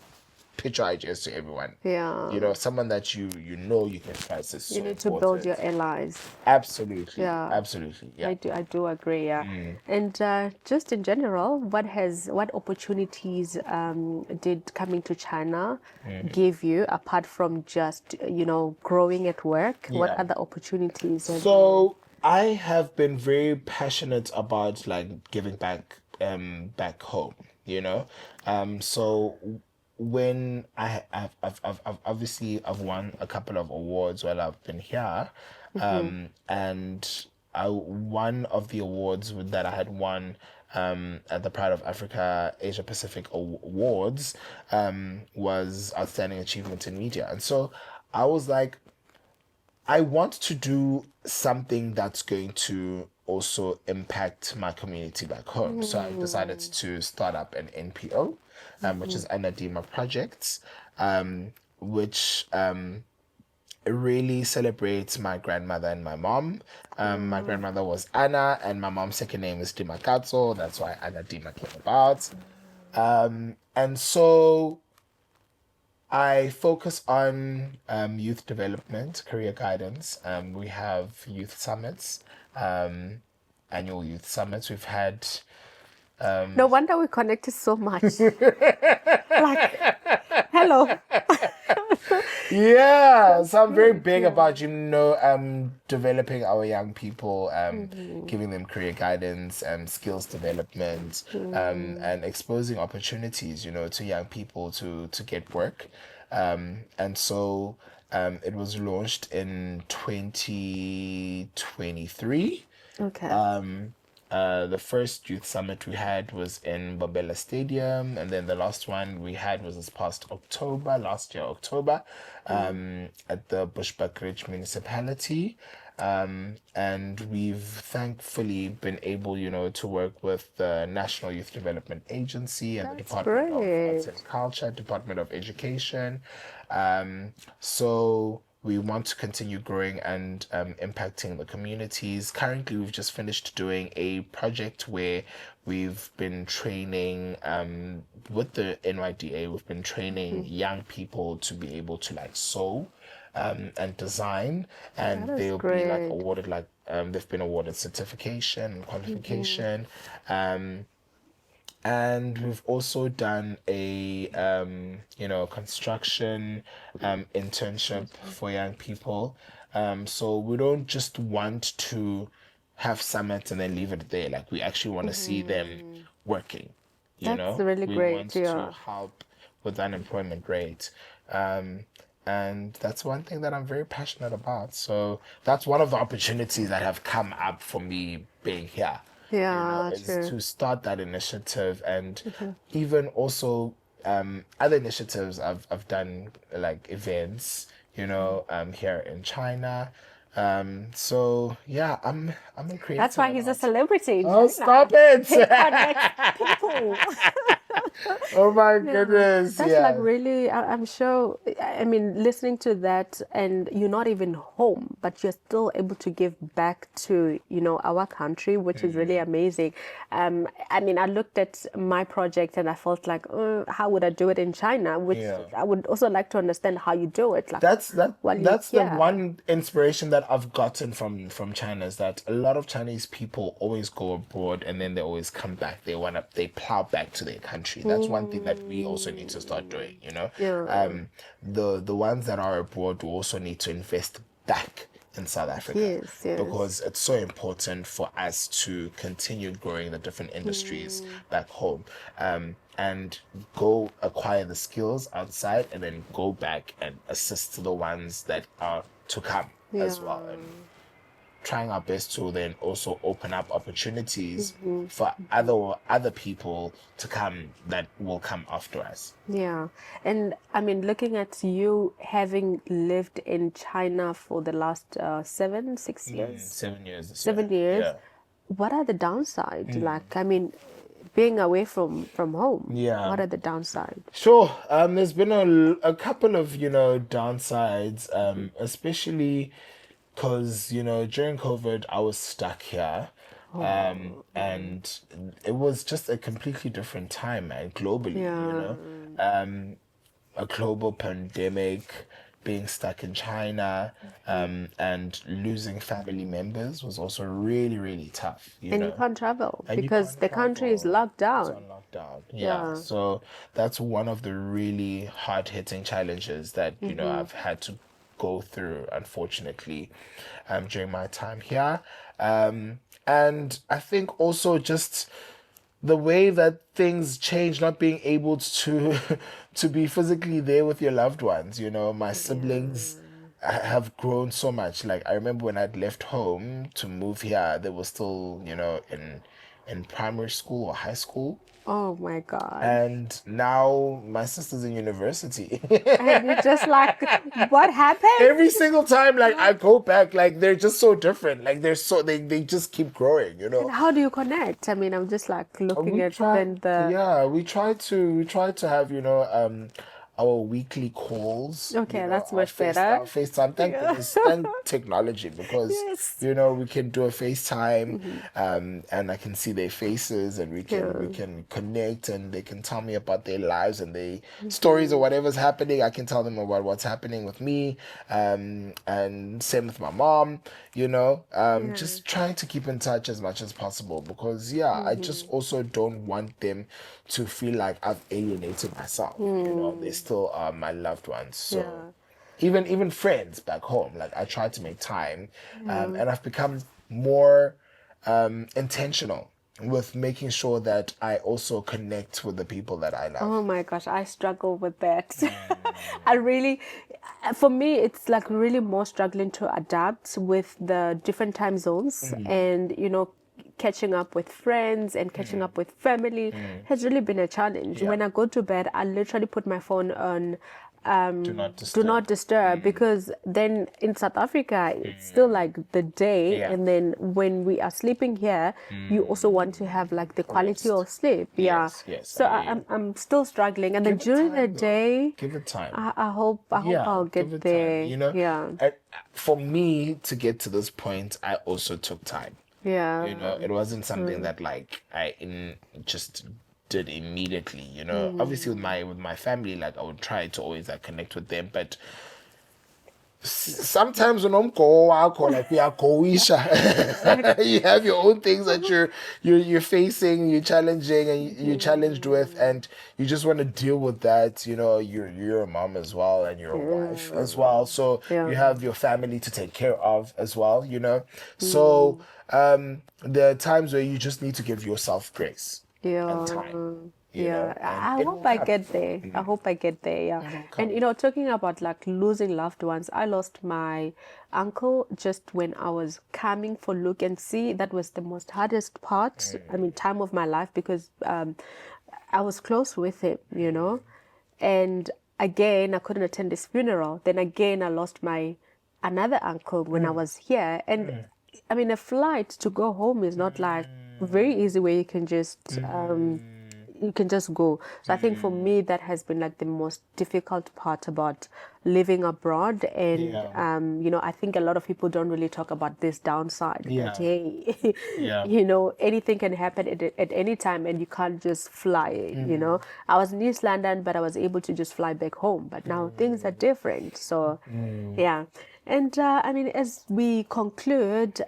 pitch your ideas to everyone. Yeah. You know, someone that you know you can trust is so You need to important. build your allies. Absolutely. Yeah. Absolutely. Yeah. I do agree. Yeah. And just in general, what opportunities did coming to China give you apart from just, you know, growing at work? What other opportunities? So I have been very passionate about like giving back back home, you know. So when I've obviously I've won a couple of awards while I've been here, and one of the awards that I had won at the Pride of Africa Asia Pacific Awards was Outstanding Achievement in Media, and so I was like, I want to do something that's going to also impact my community back home. So I decided to start up an NPO, which is Anadima Projects, which really celebrates my grandmother and my mom. My grandmother was Anna, and my mom's second name is Dimakatso. That's why Anadima came about. And so I focus on youth development, career guidance. We have youth summits, annual youth summits. We've had... no wonder we connected so much. Like, hello. Yeah, so I'm very big about, you know, developing our young people, giving them career guidance and skills development, and exposing opportunities, you know, to young people to get work. And so it was launched in 2023. Okay. The first youth summit we had was in Babela Stadium, and then the last one we had was this past last year October, at the Bushbuckridge municipality. And we've thankfully been able, you know, to work with the National Youth Development Agency and the Department of Arts and Culture, Department of Education. So we want to continue growing and impacting the communities. Currently, we've just finished doing a project where we've been training with the NYDA. We've been training young people to be able to like sew and design, and they'll be like awarded like they've been awarded certification and qualification. And we've also done a construction internship for young people. So we don't just want to have summits and then leave it there. Like, we actually want to see them working. That's really great. We want to help with unemployment rate. And that's one thing that I'm very passionate about. So that's one of the opportunities that have come up for me being here. Yeah, Is true. to start that initiative, and even also other initiatives I've done, like events, here in China. So yeah, I'm a creator. That's why he's a celebrity in Oh, China. stop it! He connects people. Oh my goodness! That's like really, I'm sure, I mean, listening to that, and you're not even home, but you're still able to give back to, our country, which is really amazing. I mean, I looked at my project and I felt like, how would I do it in China? Which I would also like to understand how you do it. Like, that's the one inspiration that I've gotten from China, is that a lot of Chinese people always go abroad and then they always come back. They plow back to their country. That's one thing that we also need to start doing, the ones that are abroad will also need to invest back in South Africa. Yes. Because it's so important for us to continue growing the different industries back home, and go acquire the skills outside and then go back and assist the ones that are to come as well. And trying our best to then also open up opportunities for other people to come that will come after us. Yeah. And I mean, looking at you having lived in China for the last 6 years? 7 years. 7 years. Yeah. What are the downsides? Like, I mean, being away from home. Yeah. What are the downsides? Sure. There's been a couple of, downsides, especially because, during COVID, I was stuck here. And it was just a completely different time, man, globally, a global pandemic, being stuck in China, and losing family members was also really, really tough. And you can't travel And you because can't the country is travel. locked It's down. on lockdown. Yeah. So that's one of the really hard-hitting challenges that, I've had to go through, unfortunately, during my time here. And I think also just the way that things change, not being able to to be physically there with your loved ones. My siblings have grown so much. Like, I remember when I'd left home to move here, they were still, in primary school or high school. Oh my God. And now my sister's in university. And you're just like, what happened? Every single time, like, I go back, like, they're just so different. Like, they just keep growing, And how do you connect? I mean, I'm just like looking at the... Yeah, we try to have, our weekly calls. Okay, that's much our better. FaceTime. Thank technology, because we can do a FaceTime, and I can see their faces, and we can connect, and they can tell me about their lives and their stories or whatever's happening. I can tell them about what's happening with me, and same with my mom. Just trying to keep in touch as much as possible, because I just also don't want them to feel like I've alienated myself. They still are my loved ones. So even friends back home, like, I try to make time, and I've become more intentional with making sure that I also connect with the people that I love. Oh my gosh, I struggle with that. For me, it's like really more struggling to adapt with the different time zones, and catching up with friends and catching up with family has really been a challenge. When I go to bed, I literally put my phone on do not do not disturb. disturb, because then in South Africa it's still like the day, Yeah. and then when we are sleeping here, you also want to have like the quality of sleep. Yes, So I mean, I'm still struggling, and then give it during the time, though. day, Give it time. I hope I'll give get it there. time. You know, Yeah. And for me to get to this point, I also took time. Yeah. You know, it wasn't something that like just did immediately. You know, obviously with my family, like I would try to always like connect with them, but sometimes when I'm like we are you have your own things that you're facing, you're challenging, and you're challenged with, and you just want to deal with that. You know, you're a mom as well, and you're a wife as well, so Yeah. you have your family to take care of as well. You know, so there are times where you just need to give yourself grace and time. You know, and I it hope will I come. get there. I hope I get there. Yeah. will And you know, talking about like losing loved ones, I lost my uncle just when I was coming for look and see. That was the most hardest part. I mean, time of my life, because I was close with him, you know, and again I couldn't attend his funeral. Then again I lost my another uncle when I was here, and I mean, a flight to go home is not like very easy where you can just go. So I think for me that has been like the most difficult part about living abroad, and you know, I think a lot of people don't really talk about this downside. That hey, you know, anything can happen at any time, and you can't just fly. You know, I was in East London, but I was able to just fly back home. But now things are different. So yeah. And I mean, as we conclude,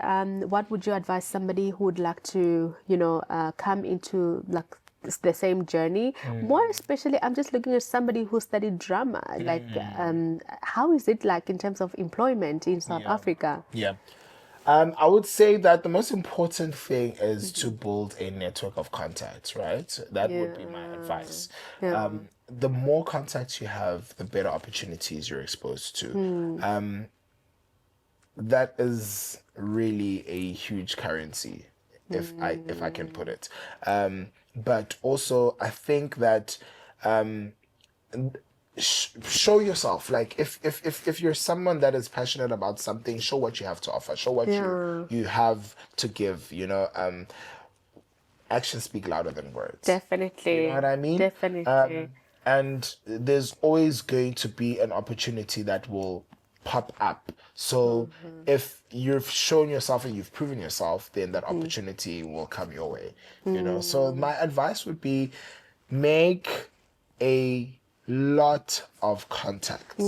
what would you advise somebody who would like to, you know, come into like the same journey? More especially, I'm just looking at somebody who studied drama. Like, how is it like in terms of employment in South Africa? Yeah. I would say that the most important thing is to build a network of contacts, right? That would be my advice. The more contacts you have, the better opportunities you're exposed to. That is really a huge currency, if I can put it. But also, I think that show yourself. Like if you're someone that is passionate about something, show what you have to offer. Show what you have to give. You know, actions speak louder than words. Definitely. You know what I mean? Definitely. And there's always going to be an opportunity that will pop up. So if you've shown yourself and you've proven yourself, then that opportunity will come your way. You know. So my advice would be make a lot of contacts.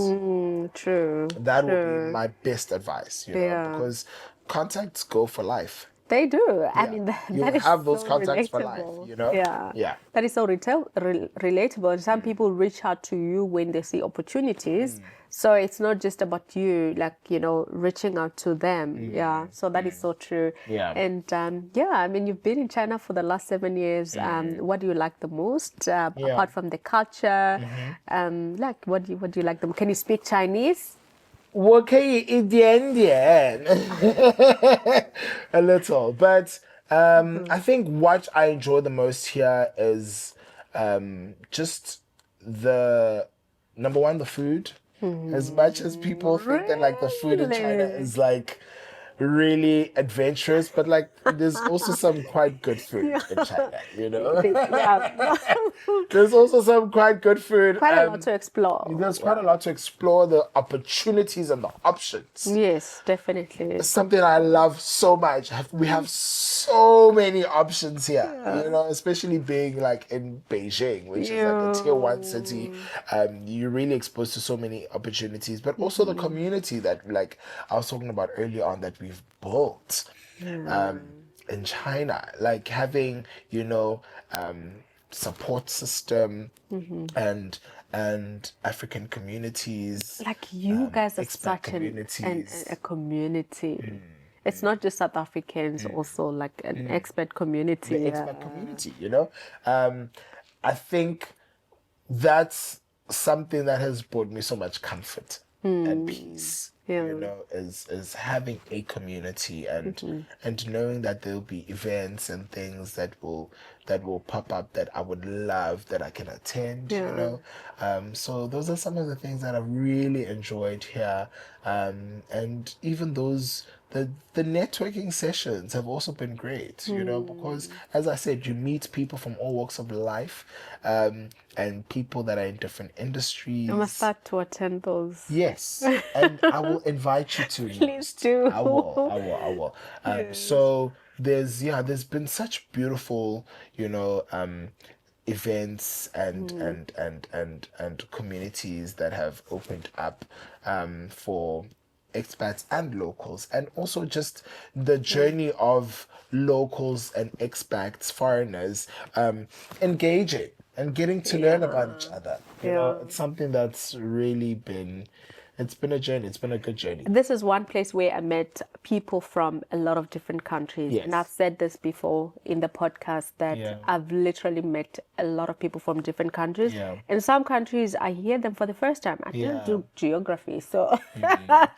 True. That would be my best advice, you know, because contacts go for life. They do. I mean, You that is have those so contacts relatable. for life, you know? Yeah. That is so relatable. And some people reach out to you when they see opportunities. So it's not just about you, like, you know, reaching out to them. Yeah. So that is so true. Yeah. And I mean, you've been in China for the last 7 years. What do you like the most, apart from the culture? Like, what do you like them? Can you speak Chinese? 我可以一点点 a little, but I think what I enjoy the most here is just the number one, the food. As much as people think that like the food in China is like really adventurous, but like there's also some quite good food in China, you know. There's also some quite good food. Quite a lot to explore. There's quite a lot to explore, the opportunities and the options. Yes, definitely. It's something I love so much. We have so many options here, you know, especially being like in Beijing, which is like a tier 1 city. You're really exposed to so many opportunities, but also the community that, like I was talking about earlier on, that we've built in China, like having, you know, support system and African communities. Like you guys are expat such a community. It's not just South Africans, also like an expat community. The expat community, you know. I think that's something that has brought me so much comfort and peace. you know, is having a community and knowing that there'll be events and things that will pop up that I would love that I can attend, you know. So those are some of the things that I've really enjoyed here. And even those the networking sessions have also been great, you know, because as I said, you meet people from all walks of life, and people that are in different industries. I must start to attend those. Yes, and I will invite you to. Please do. I will. So there's been such beautiful, you know, events and communities that have opened up for expats and locals, and also just the journey of locals and expats, foreigners, engaging and getting to learn about each other. You know, it's something that's really been a journey. It's been a good journey. This is one place where I met people from a lot of different countries. Yes. And I've said this before in the podcast that I've literally met a lot of people from different countries. Yeah. In some countries, I hear them for the first time. I don't do geography, so I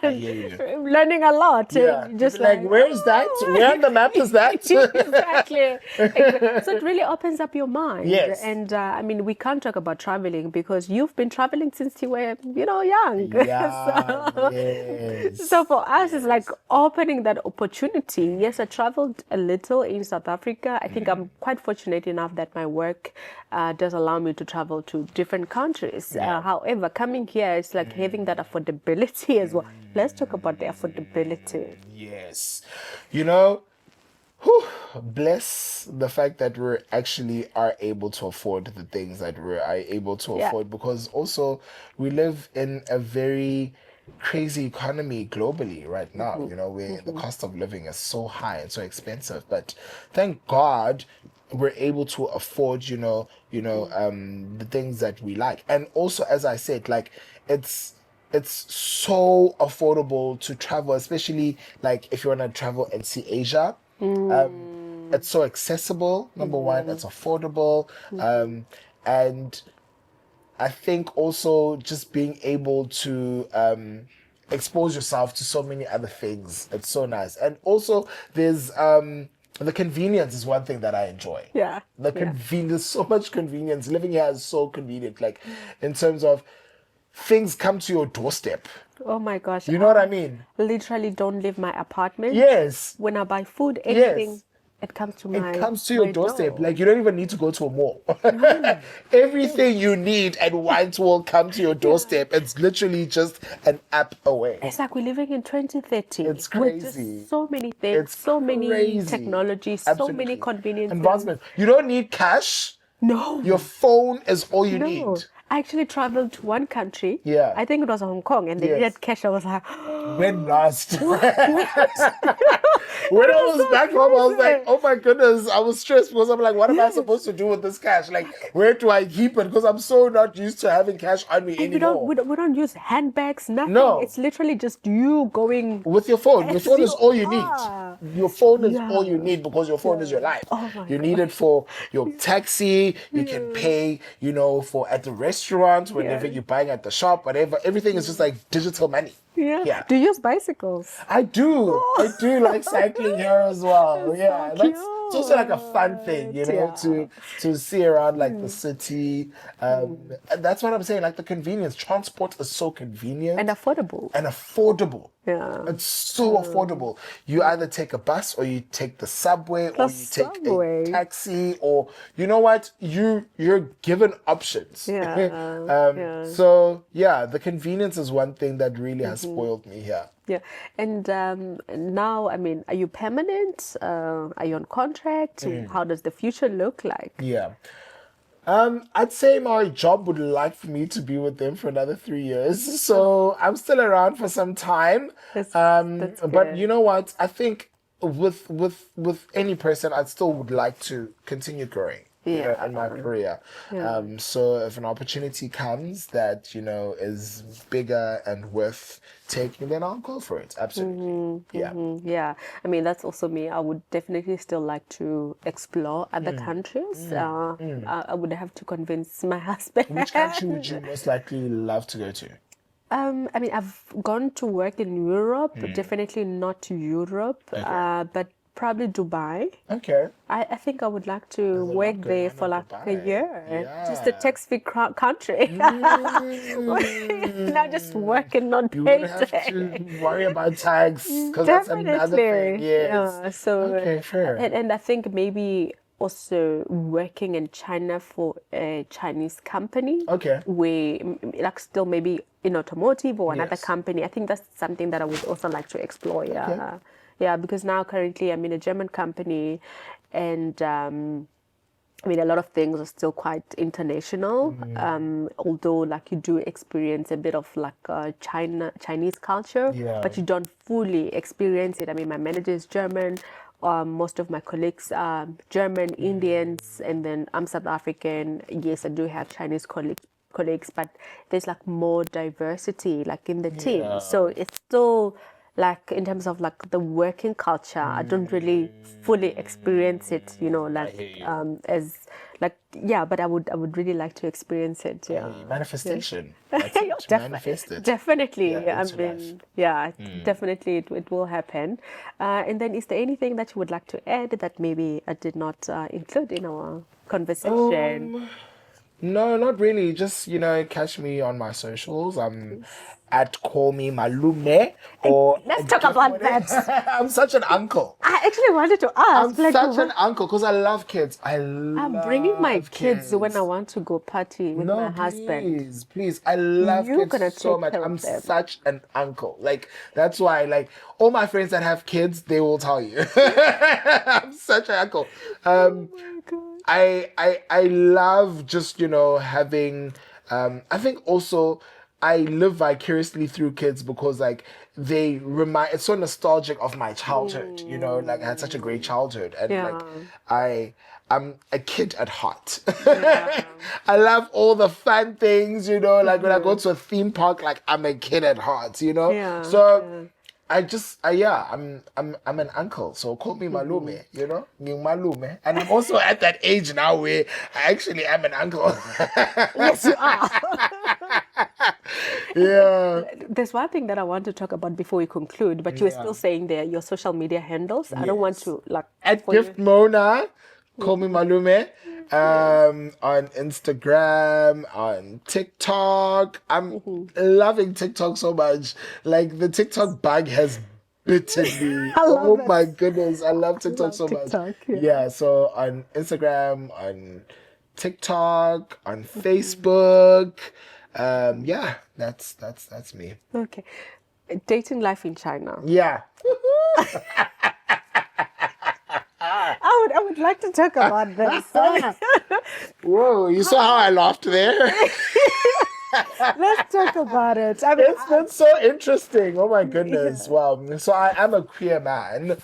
hear you. I'm learning a lot. Yeah. Just like, where is that? Where on the map is that? Exactly. So it really opens up your mind. Yes. And I mean, we can't talk about traveling because you've been traveling since you were, you know, young. Yeah, yes. So for us, it's like opening that opportunity. Yes, I traveled a little in South Africa. I think I'm quite fortunate enough that my work does allow me to travel to different countries. However, coming here, it's like having that affordability as well. Let's talk about the affordability. Yes. You know, whew, bless the fact that we actually are able to afford the things that we're able to afford, because also we live in a very crazy economy globally right now, you know, where the cost of living is so high and so expensive. But thank God we're able to afford, the things that we like. And also, as I said, like it's so affordable to travel, especially like if you want to travel and see Asia. It's so accessible. Number one, it's affordable. And I think also just being able to expose yourself to so many other things. It's so nice. And also there's the convenience is one thing that I enjoy. Yeah. The convenience, so much convenience. Living here is so convenient, like in terms of things come to your doorstep. Oh my gosh. You know what I mean? Literally don't leave my apartment. Yes. When I buy food, anything, it comes to your doorstep. Like you don't even need to go to a mall. Everything you need and want will come to your doorstep. It's literally just an app away. It's like we're living in 2030. It's crazy. With just so many things, so many technologies, so many conveniences. Advancement. You don't need cash. No. Your phone is all you need. I actually traveled to one country. Yeah. I think it was Hong Kong, and they needed cash. I was like, when last? When I was back home, I was like, oh my goodness, I was stressed because I'm like, what am I supposed to do with this cash? Like, where do I keep it? Because I'm so not used to having cash on me anymore. We don't use handbags, nothing. No. It's literally just you going. With your phone. Your phone is all you need. Your phone is all you need because your phone is your life. Oh my you need it for your taxi. You can pay, for at the restaurant, whenever you're buying at the shop, whatever. Everything is just like digital money. Yeah. Do you use bicycles? I do. I do like cycling here as well. It's also like a fun thing, to see around like the city. And that's what I'm saying. Like the convenience, transport is so convenient and affordable. Yeah, it's so affordable. You either take a bus or you take the subway or you take a taxi, or you know what? You're given options. So the convenience is one thing that really has spoiled me here. Yeah, and now, I mean, are you permanent? Are you on contract? How does the future look like? Yeah. I'd say my job would like for me to be with them for another 3 years. So I'm still around for some time. That's but you know what? I think with any person, I still would like to continue growing. In my career. So if an opportunity comes that, is bigger and worth taking, then I'll go for it. Absolutely. Yeah. I mean, that's also me. I would definitely still like to explore other countries. I would have to convince my husband. Which country would you most likely love to go to? I mean, I've gone to work in Europe, definitely not Europe, but probably Dubai. Okay. I think I would like to There's a lot work going there on for in like a Dubai. year. Just a Yeah. tax-free country. Not just working, not You paid. won't have to worry about tax because that's another thing. Definitely. Yes. Yeah. So, Okay, fair. and I think maybe also working in China for a Chinese company, Okay. where like still maybe in automotive or another Yes. company. I think that's something that I would also like to explore. Okay. Yeah. Yeah, because now currently I'm in a German company, and I mean, a lot of things are still quite international, although like you do experience a bit of like Chinese culture, Yeah. but you don't fully experience it. I mean, my manager is German. Most of my colleagues are German, Indians, and then I'm South African. Yes, I do have Chinese colleagues, but there's like more diversity like in the team. Yeah. So it's still like in terms of like the working culture, I don't really fully experience it, you know, like hear you. as like yeah, but I would really like to experience it. Yeah. Hey, manifestation. Yeah. That's it. Defi- Manifest it. Definitely. Yeah, I into life. mean, yeah, definitely it will happen. And then is there anything that you would like to add that maybe I did not include in our conversation? No, not really. Just, catch me on my socials. I'm at Call Me Malume or Let's talk about that. I'm such an uncle. I actually wanted to I'm ask, like, such an uncle because I love kids. I'm bringing my love kids when I want to go party with my No, husband. please, please. I love You're kids gonna so take much. care of I'm them. such an uncle. Like, that's why, like, all my friends that have kids, they will tell you. I'm such an uncle. Oh my God. I love just, having I think also I live vicariously through kids because like they remind it's so nostalgic of my childhood, like I had such a great childhood and like I'm a kid at heart. I love all the fun things, like when I go to a theme park, like I'm a kid at heart, Yeah, So I just, I'm an uncle, so call me Malume, Nging Malume. And I'm also at that age now where I actually am an uncle. Yes, you are. Yeah. There's one thing that I want to talk about before we conclude, but you were still saying there your social media handles. I don't want Yes. to like At for you. Gift Mona, call me Malume. On Instagram, on TikTok. I'm loving TikTok so much. Like the TikTok bug has bitten me. I love Oh it. my goodness, I love TikTok love so TikTok, much. yeah. Yeah, so on Instagram, on TikTok, on Facebook. Yeah, that's me. Okay. Dating life in China. Yeah. I would like to talk about this. Whoa, you saw how I laughed there? Let's talk about it. I mean, It's been so interesting. Oh my goodness. Wow. So I am a queer man.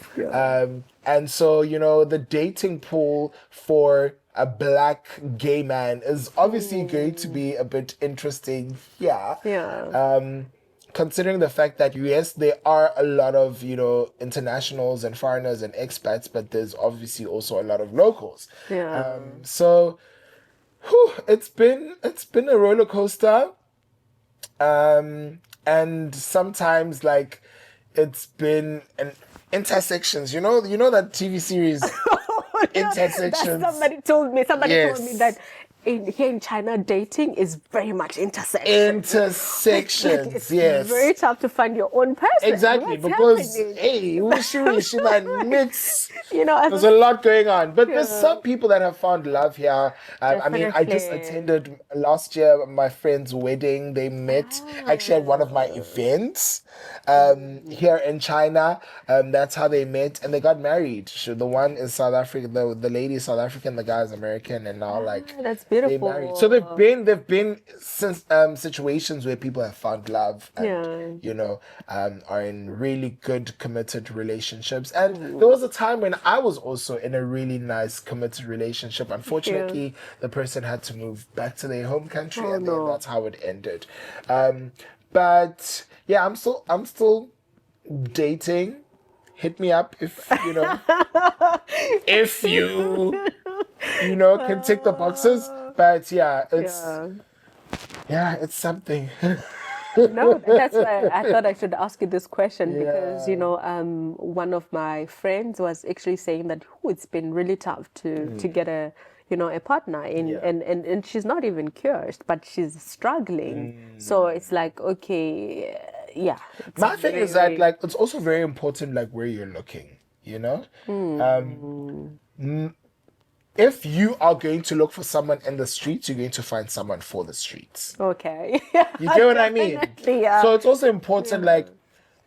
And so, the dating pool for a black gay man is obviously going to be a bit interesting. Yeah. Considering the fact that yes, there are a lot of internationals and foreigners and expats, but there's obviously also a lot of locals. So it's been a roller coaster, and sometimes like it's been an intersections. You know that TV series Intersections. Somebody told me Yes. that here in China, dating is very much intersection. Intersections, It's yes. very tough to find your own person. Exactly, What's because happening? hey, she might mix. As There's a lot going on, but there's some people that have found love here. I mean, I just Definitely. attended last year my friend's wedding. They met actually at one of my events here in China. That's how they met, and they got married. So the one is South African, the lady is South African, the guy is American, and now like that's they beautiful. married. So they've been since situations where people have found love and are in really good committed relationships. And there was a time when I was also in a really nice committed relationship. Unfortunately, the person had to move back to their home country, and then that's how it ended. But yeah, I'm still dating. Hit me up if if you can tick the boxes. But yeah, it's something. No, that's why I thought I should ask you this question because, one of my friends was actually saying that it's been really tough to get a partner in and she's not even curious, but she's struggling. So it's like, okay, yeah. My thing is that like it's also very important like where you're looking, if you are going to look for someone in the streets, you're going to find someone for the streets. Okay. You get what I mean? Yeah. So it's also important like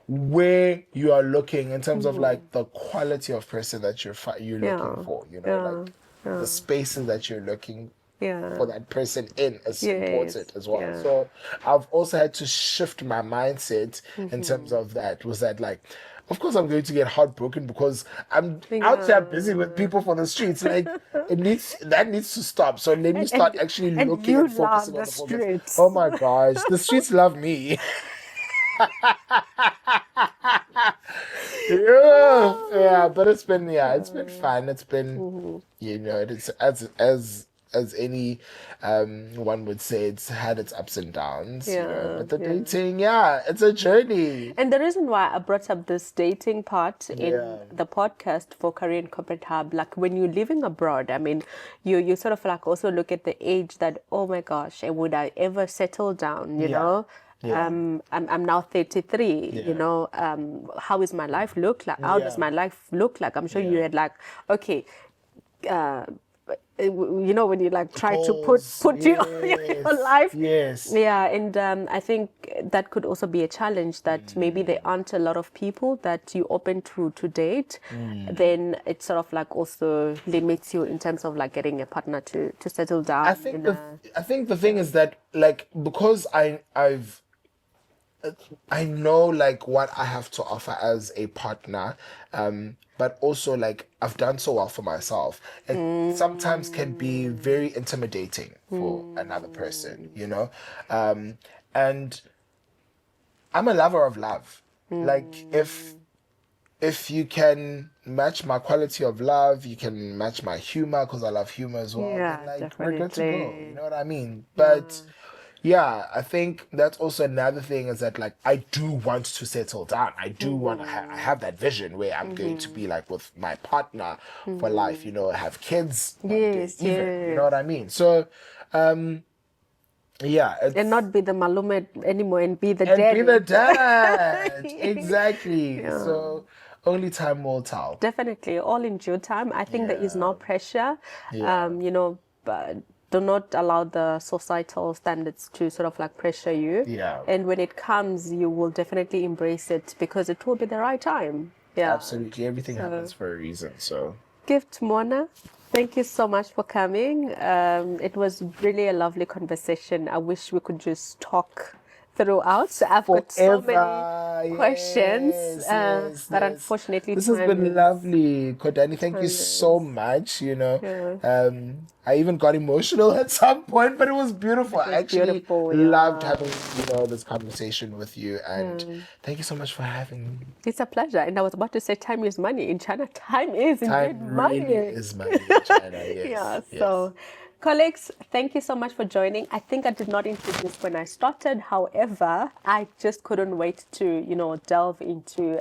where you are looking in terms of like the quality of person that you're looking for, like the spaces that you're looking for that person in is important as well. Yeah. So I've also had to shift my mindset in terms of that. Was that like, of course I'm going to get heartbroken because I'm out there busy with people for the streets. Like that needs to stop. So let me start actually looking and focusing on the streets. Oh my gosh, the streets love me. But it's been fun. It's been it's as any one would say, it's had its ups and downs. But the dating, it's a journey. And the reason why I brought up this dating part in the podcast for Korean Corporate Hub, like when you're living abroad, I mean, you sort of like also look at the age that, oh my gosh, and would I ever settle down? You know. I'm now 33. How is my life look like? How does my life look like? I'm sure you had like, okay, when you like try to put your life. And I think that could also be a challenge, that maybe there aren't a lot of people that you open to date. Then it sort of like also limits you in terms of like getting a partner to settle down. I think the thing is that like, because I know like what I have to offer as a partner, but also like I've done so well for myself. It sometimes can be very intimidating for another person, and I'm a lover of love. Like if you can match my quality of love, you can match my humor, because I love humor as well. Yeah, then, like, definitely. we're good to go. You know what I mean? But I think that's also another thing, is that like I do want to settle down. I do want to I have that vision where I'm going to be like with my partner for life, have kids. Yes, you know what I mean? So and not be the malume anymore, and be the and dad. be the dad. Exactly. So only time will tell. Definitely, all in due time. I think there is no pressure. But do not allow the societal standards to sort of like pressure you. And when it comes, you will definitely embrace it, because it will be the right time. Absolutely. Everything happens for a reason. So Gift Mona, thank you so much for coming. It was really a lovely conversation. I wish we could just talk throughout. I've got so many questions, but unfortunately, this has been lovely, Kodani. Thank you so much. I even got emotional at some point, but it was beautiful. I actually loved having this conversation with you, and thank you so much for having me. It's a pleasure. And I was about to say, time is money in China. Time is indeed money. Time really is money in China. Yes. So. Colleagues, thank you so much for joining. I think I did not introduce when I started. However, I just couldn't wait to, delve into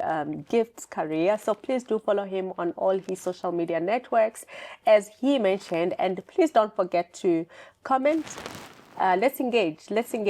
Gift's career. So please do follow him on all his social media networks, as he mentioned. And please don't forget to comment. Let's engage.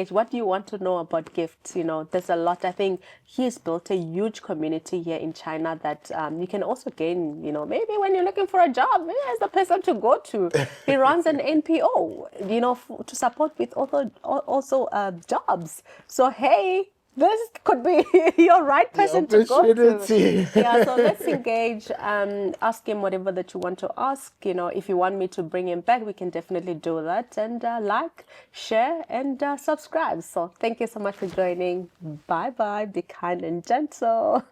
What do you want to know about Gift? There's a lot. I think he's built a huge community here in China that you can also gain, maybe when you're looking for a job, here's the person to go to. He runs an NPO, to support with also jobs. So, hey, this could be your right person to go to. So let's engage. Ask him whatever that you want to ask. If you want me to bring him back, we can definitely do that. And like, share, and subscribe. So thank you so much for joining. Bye-bye. Be kind and gentle.